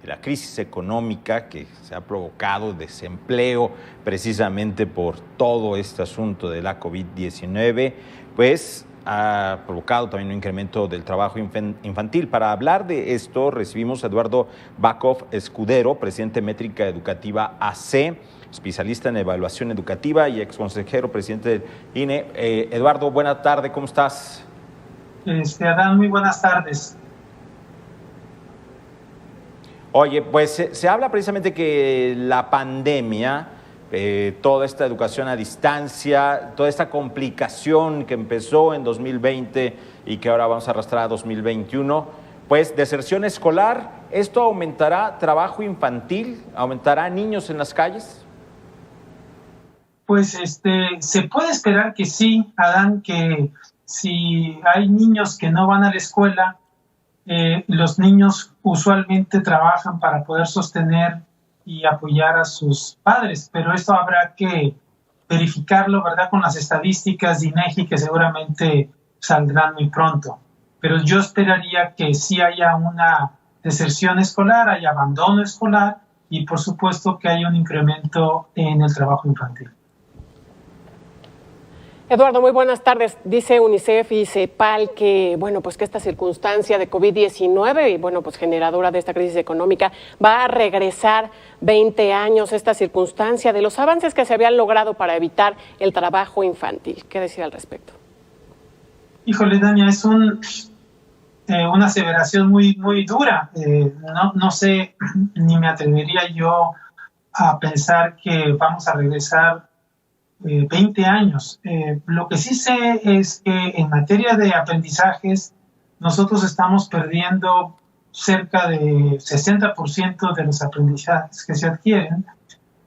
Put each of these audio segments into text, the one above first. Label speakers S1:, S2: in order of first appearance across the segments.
S1: y la crisis económica que se ha provocado, desempleo precisamente por todo este asunto de la COVID-19, pues ha provocado también un incremento del trabajo infantil. Para hablar de esto, recibimos a Eduardo Bakov Escudero, presidente de Métrica Educativa AC, especialista en evaluación educativa y exconsejero presidente del INE. Eduardo, buena tarde, ¿cómo estás?
S2: Adán, muy buenas tardes.
S1: Oye, pues se habla precisamente que la pandemia, toda esta educación a distancia, toda esta complicación que empezó en 2020 y que ahora vamos a arrastrar a 2021, pues deserción escolar, ¿esto aumentará trabajo infantil? ¿Aumentará niños en las calles?
S2: Pues se puede esperar que sí, Adán, que si hay niños que no van a la escuela, los niños usualmente trabajan para poder sostener y apoyar a sus padres, pero esto habrá que verificarlo, ¿verdad?, con las estadísticas de INEGI que seguramente saldrán muy pronto. Pero yo esperaría que sí haya una deserción escolar, haya abandono escolar y por supuesto que haya un incremento en el trabajo infantil.
S3: Eduardo, muy buenas tardes. Dice UNICEF y CEPAL que, pues que esta circunstancia de COVID-19 y, pues generadora de esta crisis económica va a regresar 20 años esta circunstancia de los avances que se habían logrado para evitar el trabajo infantil. ¿Qué decir al respecto?
S2: Híjole, Dania, es una aseveración muy, muy dura. No sé, ni me atrevería yo a pensar que vamos a regresar 20 años. Lo que sí sé es que en materia de aprendizajes nosotros estamos perdiendo cerca de 60% de los aprendizajes que se adquieren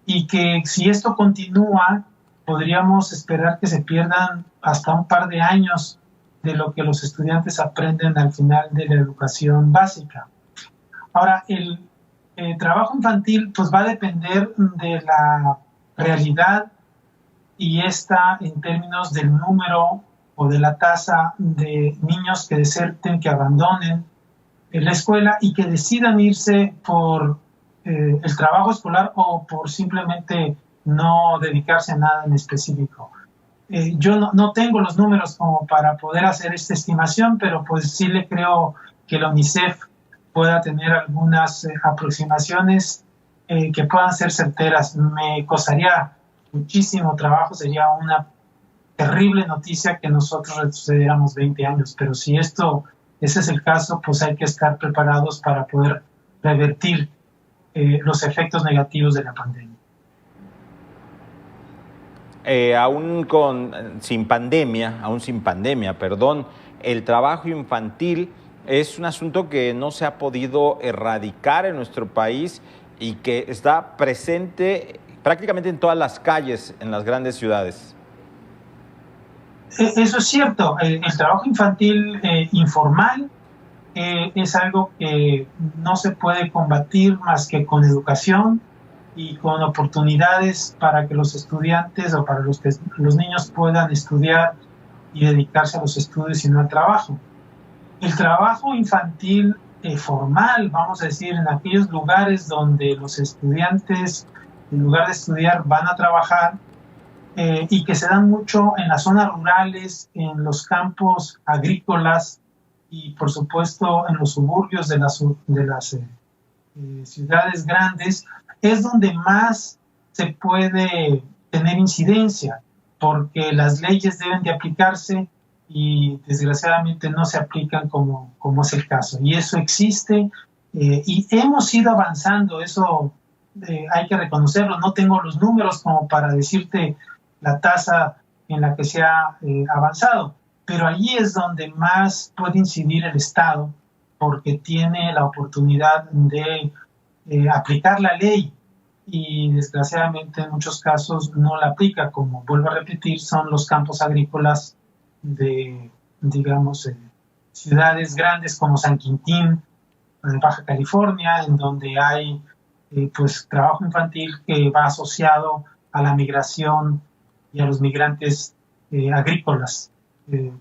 S2: y que si esto continúa podríamos esperar que se pierdan hasta un par de años de lo que los estudiantes aprenden al final de la educación básica. Ahora, el trabajo infantil pues va a depender de la realidad y está en términos del número o de la tasa de niños que deserten, que abandonen la escuela y que decidan irse por el trabajo escolar o por simplemente no dedicarse a nada en específico. Yo no tengo los números como para poder hacer esta estimación, pero pues sí le creo que la UNICEF pueda tener algunas aproximaciones que puedan ser certeras. Me costaría muchísimo trabajo, sería una terrible noticia que nosotros retrocediéramos 20 años, pero si ese es el caso, pues hay que estar preparados para poder revertir los efectos negativos de la pandemia.
S1: Aún sin pandemia, el trabajo infantil es un asunto que no se ha podido erradicar en nuestro país y que está presente prácticamente en todas las calles, en las grandes ciudades.
S2: Eso es cierto. El trabajo infantil informal es algo que no se puede combatir más que con educación y con oportunidades para que los estudiantes o para que los niños puedan estudiar y dedicarse a los estudios y no al trabajo. El trabajo infantil formal, vamos a decir, en aquellos lugares donde los estudiantes, en lugar de estudiar, van a trabajar y que se dan mucho en las zonas rurales, en los campos agrícolas y, por supuesto, en los suburbios de las ciudades grandes, es donde más se puede tener incidencia, porque las leyes deben de aplicarse y desgraciadamente no se aplican como es el caso. Y eso existe y hemos ido avanzando, eso hay que reconocerlo. No tengo los números como para decirte la tasa en la que se ha avanzado, pero allí es donde más puede incidir el Estado, porque tiene la oportunidad de aplicar la ley y desgraciadamente en muchos casos no la aplica, como vuelvo a repetir, son los campos agrícolas de, digamos, ciudades grandes como San Quintín, en Baja California, en donde hay pues trabajo infantil que va asociado a la migración y a los migrantes agrícolas.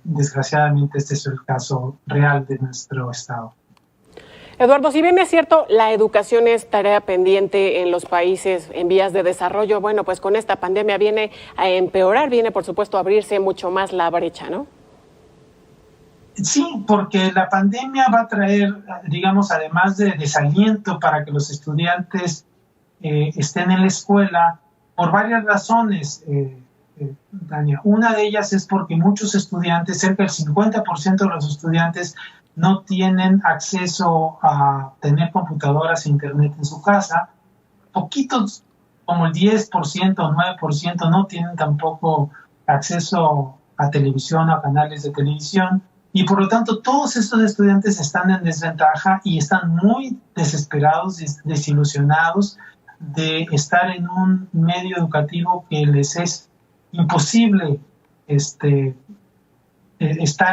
S2: Desgraciadamente este es el caso real de nuestro estado.
S3: Eduardo, si bien es cierto, la educación es tarea pendiente en los países en vías de desarrollo, bueno, pues con esta pandemia viene a empeorar, viene por supuesto a abrirse mucho más la brecha, ¿no?
S2: Sí, porque la pandemia va a traer, digamos, además de desaliento para que los estudiantes estén en la escuela, por varias razones, Tania. Una de ellas es porque muchos estudiantes, cerca del 50% de los estudiantes, no tienen acceso a tener computadoras e internet en su casa. Poquitos, como el 10% o 9%, no tienen tampoco acceso a televisión o a canales de televisión. Y por lo tanto, todos estos estudiantes están en desventaja y están muy desesperados, desilusionados de estar en un medio educativo que les es imposible estar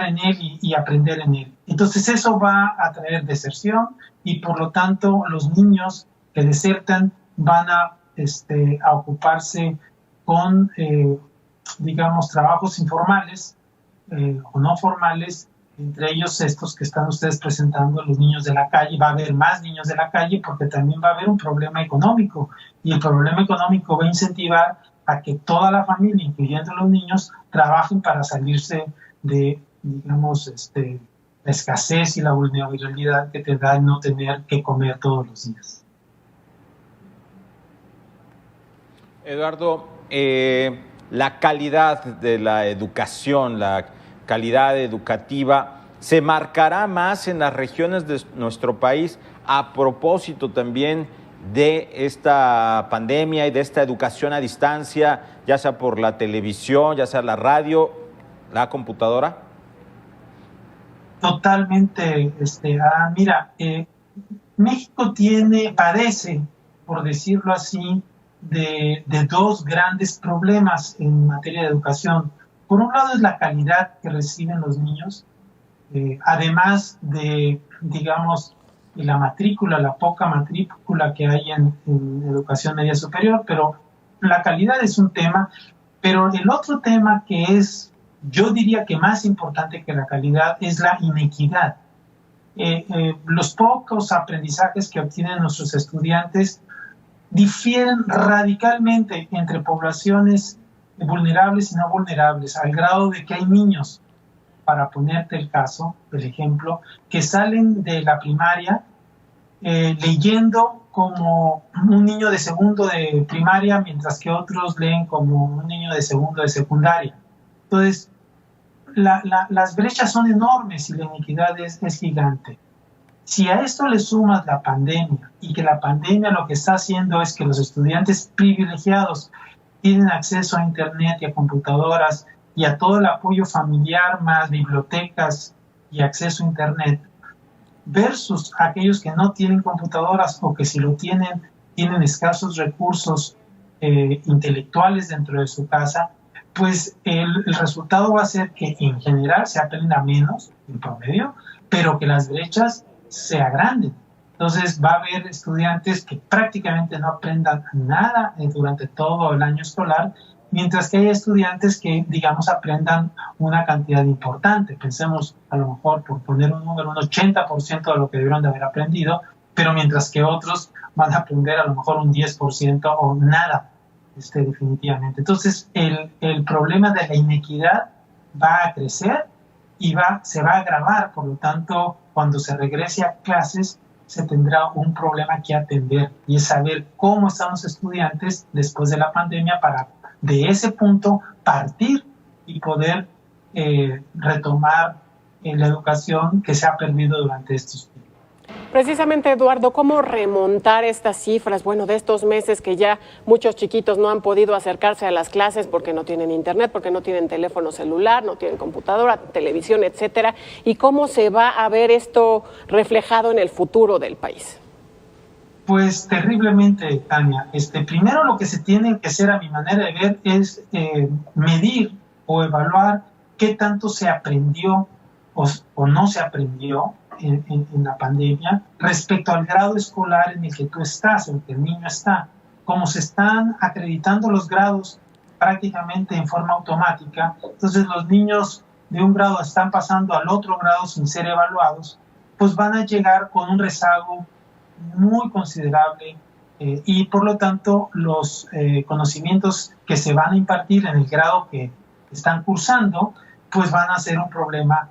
S2: en él y aprender en él. Entonces eso va a traer deserción y por lo tanto los niños que desertan van a ocuparse con, digamos, trabajos informales o no formales, entre ellos estos que están ustedes presentando, los niños de la calle. Va a haber más niños de la calle porque también va a haber un problema económico y el problema económico va a incentivar a que toda la familia, incluyendo los niños, trabajen para salirse de, digamos, la escasez y la vulnerabilidad que te da no tener que comer todos los días.
S1: Eduardo, la calidad de la educación, la calidad educativa, ¿se marcará más en las regiones de nuestro país a propósito también de esta pandemia y de esta educación a distancia, ya sea por la televisión, ya sea la radio, la computadora?
S2: Totalmente. Mira, México padece, por decirlo así, de dos grandes problemas en materia de educación. Por un lado es la calidad que reciben los niños, además de, digamos, la matrícula, la poca matrícula que hay en educación media superior, pero la calidad es un tema. Pero el otro tema que es, yo diría que más importante que la calidad, es la inequidad. Los pocos aprendizajes que obtienen nuestros estudiantes difieren radicalmente entre poblaciones vulnerables y no vulnerables, al grado de que hay niños, para ponerte el ejemplo, que salen de la primaria leyendo como un niño de segundo de primaria, mientras que otros leen como un niño de segundo de secundaria. Entonces, las brechas son enormes y la inequidad es gigante. Si a esto le sumas la pandemia, y que la pandemia lo que está haciendo es que los estudiantes privilegiados tienen acceso a internet y a computadoras y a todo el apoyo familiar, más bibliotecas y acceso a internet, versus aquellos que no tienen computadoras o que si lo tienen escasos recursos intelectuales dentro de su casa, pues el resultado va a ser que en general se aprenda menos en promedio, pero que las brechas se agranden. Entonces va a haber estudiantes que prácticamente no aprendan nada durante todo el año escolar, mientras que hay estudiantes que, digamos, aprendan una cantidad importante. Pensemos, a lo mejor, por poner un número, un 80% de lo que debieron de haber aprendido, pero mientras que otros van a aprender a lo mejor un 10% o nada, definitivamente. Entonces, el problema de la inequidad va a crecer y se va a agravar. Por lo tanto, cuando se regrese a clases, se tendrá un problema que atender, y es saber cómo están los estudiantes después de la pandemia para de ese punto partir y poder retomar la educación que se ha perdido durante estos tiempos.
S3: Precisamente, Eduardo, ¿cómo remontar estas cifras? Bueno, de estos meses que ya muchos chiquitos no han podido acercarse a las clases porque no tienen internet, porque no tienen teléfono celular, no tienen computadora, televisión, etcétera. ¿Y cómo se va a ver esto reflejado en el futuro del país?
S2: Pues terriblemente, Tania. Primero lo que se tiene que hacer, a mi manera de ver, es medir o evaluar qué tanto se aprendió o no se aprendió en la pandemia respecto al grado escolar en el que tú estás, en el que el niño está. Como se están acreditando los grados prácticamente en forma automática, entonces los niños de un grado están pasando al otro grado sin ser evaluados, pues van a llegar con un rezago muy considerable y por lo tanto los conocimientos que se van a impartir en el grado que están cursando, pues van a ser un problema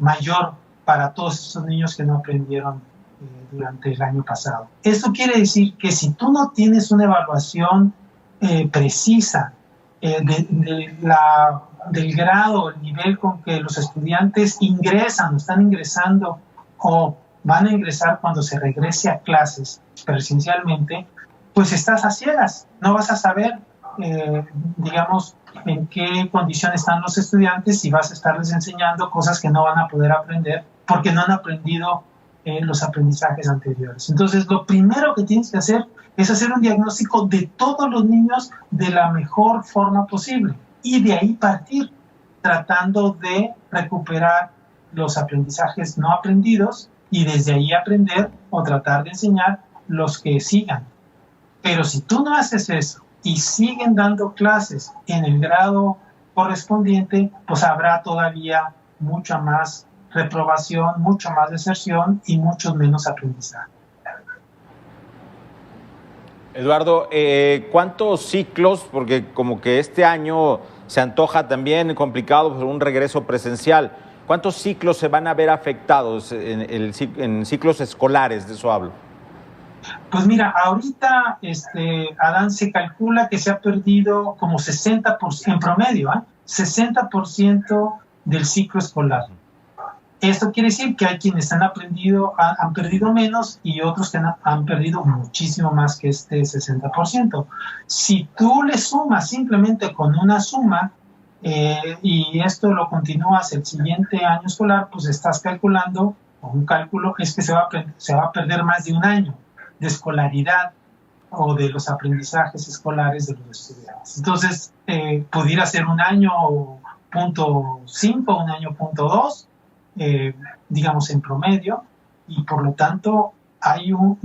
S2: mayor para todos esos niños que no aprendieron durante el año pasado. Esto quiere decir que si tú no tienes una evaluación precisa del grado, el nivel con que los estudiantes ingresan, están ingresando o van a ingresar cuando se regrese a clases presencialmente, pues estás a ciegas, no vas a saber, digamos, en qué condiciones están los estudiantes y vas a estarles enseñando cosas que no van a poder aprender porque no han aprendido los aprendizajes anteriores. Entonces, lo primero que tienes que hacer es hacer un diagnóstico de todos los niños de la mejor forma posible y de ahí partir, tratando de recuperar los aprendizajes no aprendidos y desde ahí aprender o tratar de enseñar los que sigan. Pero si tú no haces eso y siguen dando clases en el grado correspondiente, pues habrá todavía mucha más reprobación, mucha más deserción y muchos menos aprendizaje.
S1: Eduardo, ¿cuántos ciclos? Porque como que este año se antoja también complicado por un regreso presencial. ¿Cuántos ciclos se van a ver afectados en ciclos escolares? De eso hablo.
S2: Pues mira, ahorita, Adán, se calcula que se ha perdido como 60%, en promedio, 60% del ciclo escolar. Esto quiere decir que hay quienes han perdido menos y otros que han perdido muchísimo más que este 60%. Si tú le sumas simplemente con una suma, y esto lo continúas el siguiente año escolar, pues estás calculando, o un cálculo es que se va a perder más de un año de escolaridad o de los aprendizajes escolares de los estudiantes. Entonces, pudiera ser un año .5, un año .2, digamos en promedio, y por lo tanto hay un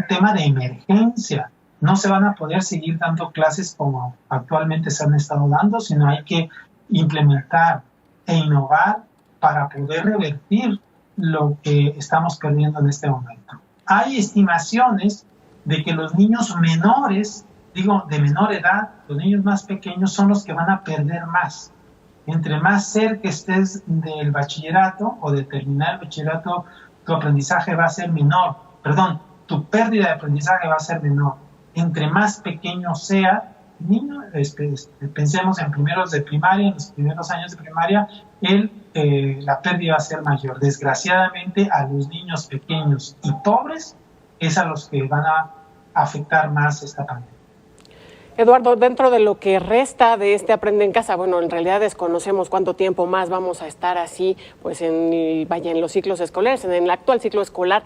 S2: tema de emergencia. No se van a poder seguir dando clases como actualmente se han estado dando, sino hay que implementar e innovar para poder revertir lo que estamos perdiendo en este momento. Hay estimaciones de que los niños menores, de menor edad, los niños más pequeños son los que van a perder más. Entre más cerca estés del bachillerato o de terminar el bachillerato, tu aprendizaje va a ser menor. Tu pérdida de aprendizaje va a ser menor. Entre más pequeño sea el niño, pensemos en primeros de primaria, en los primeros años de primaria, la pérdida va a ser mayor. Desgraciadamente, a los niños pequeños y pobres es a los que van a afectar más esta pandemia.
S3: Eduardo, dentro de lo que resta de este Aprende en Casa, bueno, en realidad desconocemos cuánto tiempo más vamos a estar así, pues en los ciclos escolares, en el actual ciclo escolar.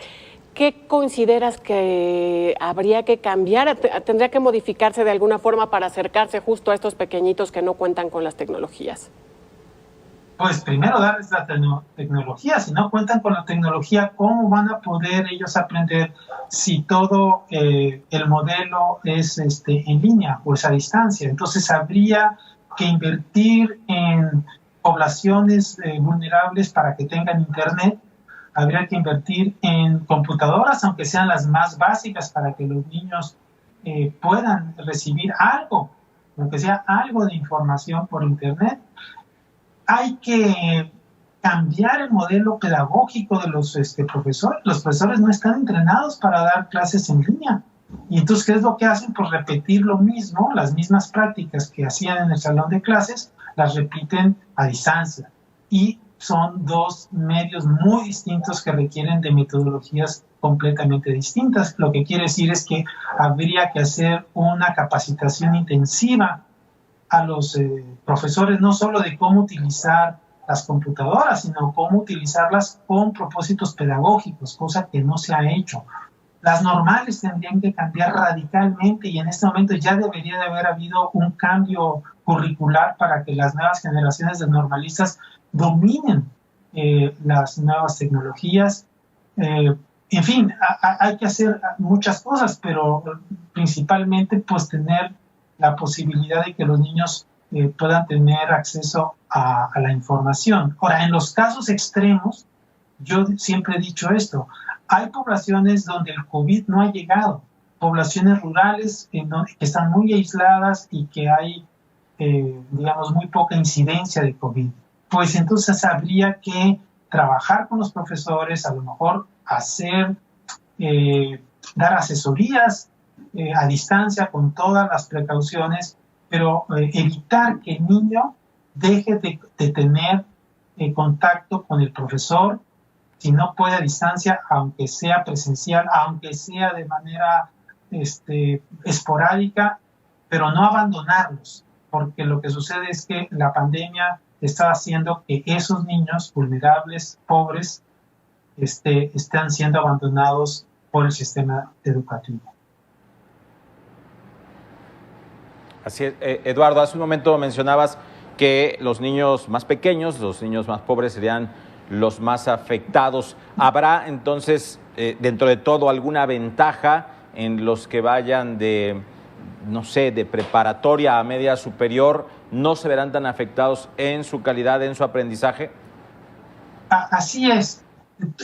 S3: ¿Qué consideras que habría que cambiar? ¿Tendría que modificarse de alguna forma para acercarse justo a estos pequeñitos que no cuentan con las tecnologías?
S2: Pues primero darles la tecnología. Si no cuentan con la tecnología, ¿cómo van a poder ellos aprender si todo el modelo es en línea o es a distancia? Entonces habría que invertir en poblaciones vulnerables para que tengan internet. Habría que invertir en computadoras, aunque sean las más básicas, para que los niños puedan recibir algo, aunque sea algo de información por internet. Hay que cambiar el modelo pedagógico de los profesores. Los profesores no están entrenados para dar clases en línea. Y entonces, ¿qué es lo que hacen? Pues repetir lo mismo, las mismas prácticas que hacían en el salón de clases, las repiten a distancia. Y son dos medios muy distintos que requieren de metodologías completamente distintas. Lo que quiere decir es que habría que hacer una capacitación intensiva a los profesores, no solo de cómo utilizar las computadoras, sino cómo utilizarlas con propósitos pedagógicos, cosa que no se ha hecho. Las normales tendrían que cambiar radicalmente y en este momento ya debería de haber habido un cambio curricular para que las nuevas generaciones de normalistas dominen las nuevas tecnologías. En fin, hay que hacer muchas cosas, pero principalmente pues tener la posibilidad de que los niños puedan tener acceso a la información. Ahora, en los casos extremos, yo siempre he dicho esto, hay poblaciones donde el COVID no ha llegado, poblaciones rurales que están muy aisladas y que hay, digamos, muy poca incidencia de COVID. Pues entonces habría que trabajar con los profesores, a lo mejor dar asesorías a distancia con todas las precauciones, pero evitar que el niño deje de tener contacto con el profesor, si no puede a distancia, aunque sea presencial, aunque sea de manera esporádica, pero no abandonarlos, porque lo que sucede es que la pandemia está haciendo que esos niños vulnerables, pobres, están siendo abandonados por el sistema educativo.
S1: Así es. Eduardo, hace un momento mencionabas que los niños más pequeños, los niños más pobres serían los más afectados. ¿Habrá entonces, dentro de todo, alguna ventaja en los que vayan de preparatoria a media superior? ¿No se verán tan afectados en su calidad, en su aprendizaje?
S2: Así es.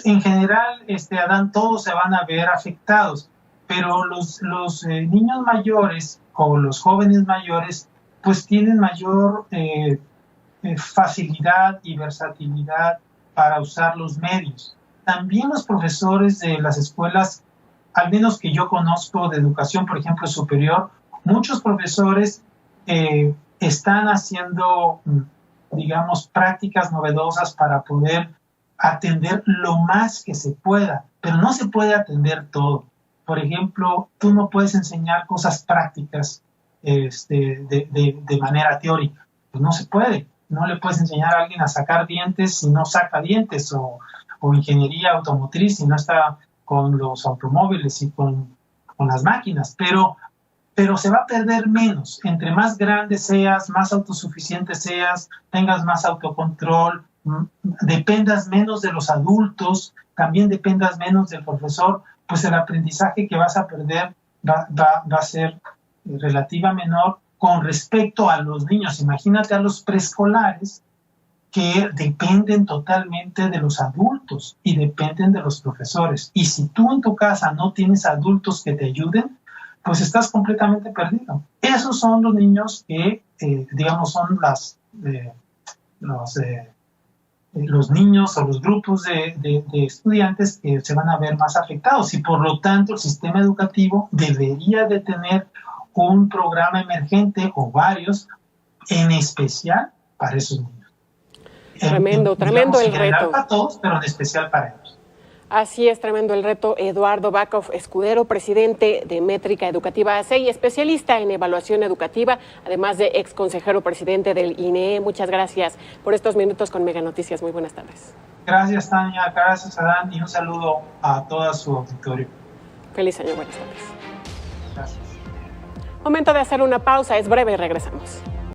S2: En general, Adán, todos se van a ver afectados, pero los niños mayores o los jóvenes mayores pues tienen mayor facilidad y versatilidad para usar los medios. También los profesores de las escuelas, al menos que yo conozco de educación, por ejemplo, superior, muchos profesores están haciendo, digamos, prácticas novedosas para poder atender lo más que se pueda, pero no se puede atender todo. Por ejemplo, tú no puedes enseñar cosas prácticas de manera teórica. Pues no se puede. No le puedes enseñar a alguien a sacar dientes si no saca dientes, o ingeniería automotriz si no está con los automóviles y con las máquinas. Pero se va a perder menos. Entre más grande seas, más autosuficiente seas, tengas más autocontrol, dependas menos de los adultos, también dependas menos del profesor, pues el aprendizaje que vas a perder va a ser relativa menor con respecto a los niños. Imagínate a los preescolares que dependen totalmente de los adultos y dependen de los profesores. Y si tú en tu casa no tienes adultos que te ayuden, pues estás completamente perdido. Esos son los niños que, digamos, son los niños o los grupos de estudiantes que se van a ver más afectados, y por lo tanto el sistema educativo debería de tener un programa emergente o varios, en especial para esos niños.
S3: Tremendo el reto.
S2: Para todos, pero en especial para ellos.
S3: Así es, tremendo el reto. Eduardo Backhoff Escudero, presidente de Métrica Educativa AC y especialista en evaluación educativa, además de ex consejero presidente del INEE. Muchas gracias por estos minutos con Mega Noticias. Muy buenas tardes.
S2: Gracias, Tania. Gracias, Adán. Y un saludo a toda su auditorio.
S3: Feliz año. Buenas tardes.
S2: Gracias.
S3: Momento de hacer una pausa. Es breve y regresamos.